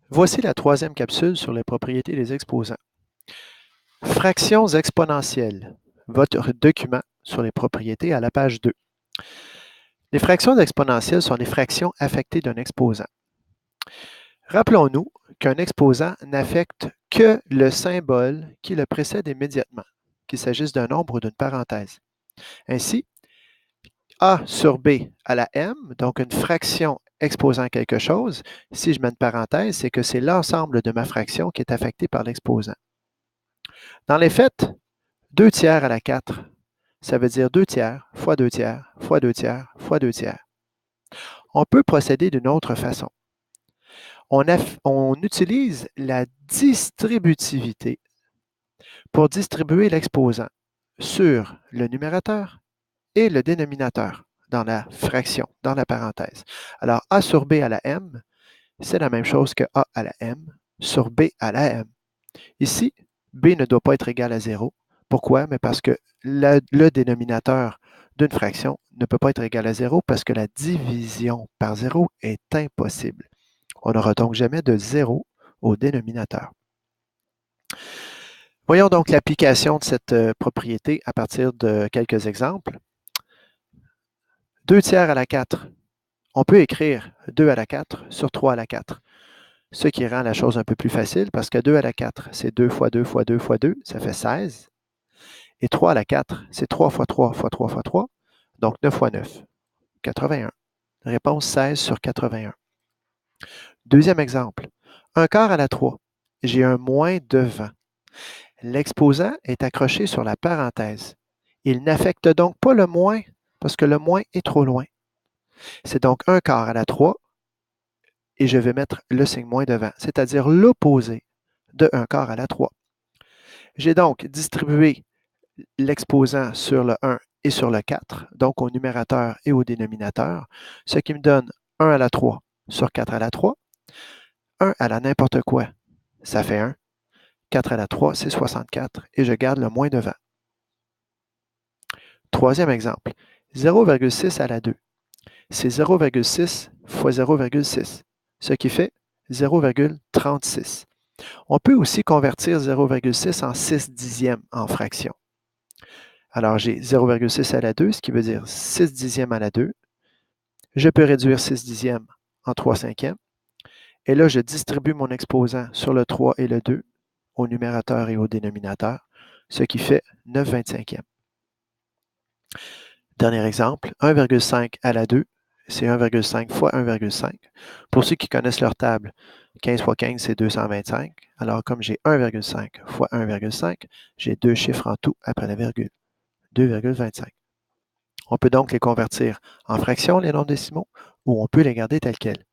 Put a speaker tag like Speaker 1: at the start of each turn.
Speaker 1: Voici la troisième capsule sur les propriétés des exposants. Fractions exponentielles. Votre document sur les propriétés à la page 2. Les fractions exponentielles sont les fractions affectées d'un exposant. Rappelons-nous qu'un exposant n'affecte que le symbole qui le précède immédiatement, qu'il s'agisse d'un nombre ou d'une parenthèse. Ainsi, A sur B à la m, donc une fraction exposant quelque chose, si je mets une parenthèse, c'est que c'est l'ensemble de ma fraction qui est affecté par l'exposant. Dans les faits, 2 tiers à la 4, ça veut dire 2 tiers fois 2 tiers fois 2 tiers fois 2 tiers. On peut procéder d'une autre façon. On utilise la distributivité pour distribuer l'exposant sur le numérateur et le dénominateur dans la fraction, dans la parenthèse. Alors, A sur B à la m, c'est la même chose que A à la m sur B à la m. Ici, B ne doit pas être égal à 0. Pourquoi? Mais parce que le dénominateur d'une fraction ne peut pas être égal à 0 parce que la division par 0 est impossible. On n'aura donc jamais de 0 au dénominateur. Voyons donc l'application de cette propriété à partir de quelques exemples. 2 tiers à la 4. On peut écrire 2 à la 4 sur 3 à la 4. Ce qui rend la chose un peu plus facile parce que 2 à la 4, c'est 2 fois 2 fois 2 fois 2, ça fait 16. Et 3 à la 4, c'est 3 fois 3 fois 3 fois 3, donc 9 fois 9, 81. Réponse 16 sur 81. Deuxième exemple, un quart à la 3. J'ai un moins devant. L'exposant est accroché sur la parenthèse. Il n'affecte donc pas le moins parce que le moins est trop loin. C'est donc un quart à la 3 et je vais mettre le signe moins devant, c'est-à-dire l'opposé de un quart à la 3. J'ai donc distribué l'exposant sur le 1 et sur le 4, donc au numérateur et au dénominateur, ce qui me donne 1 à la 3 sur 4 à la 3. 1 à la n'importe quoi, ça fait 1. 4 à la 3, c'est 64 et je garde le moins devant. Troisième exemple, 0,6 à la 2. C'est 0,6 fois 0,6, ce qui fait 0,36. On peut aussi convertir 0,6 en 6 dixièmes en fraction. Alors, j'ai 0,6 à la 2, ce qui veut dire 6 dixièmes à la 2. Je peux réduire 6 dixièmes en 3 cinquièmes. Et là, je distribue mon exposant sur le 3 et le 2, au numérateur et au dénominateur, ce qui fait 9 25e. Dernier exemple, 1,5 à la 2, c'est 1,5 fois 1,5. Pour ceux qui connaissent leur table, 15 fois 15, c'est 225. Alors, comme j'ai 1,5 fois 1,5, j'ai deux chiffres en tout après la virgule, 2,25. On peut donc les convertir en fractions, les nombres décimaux, ou on peut les garder tels quels.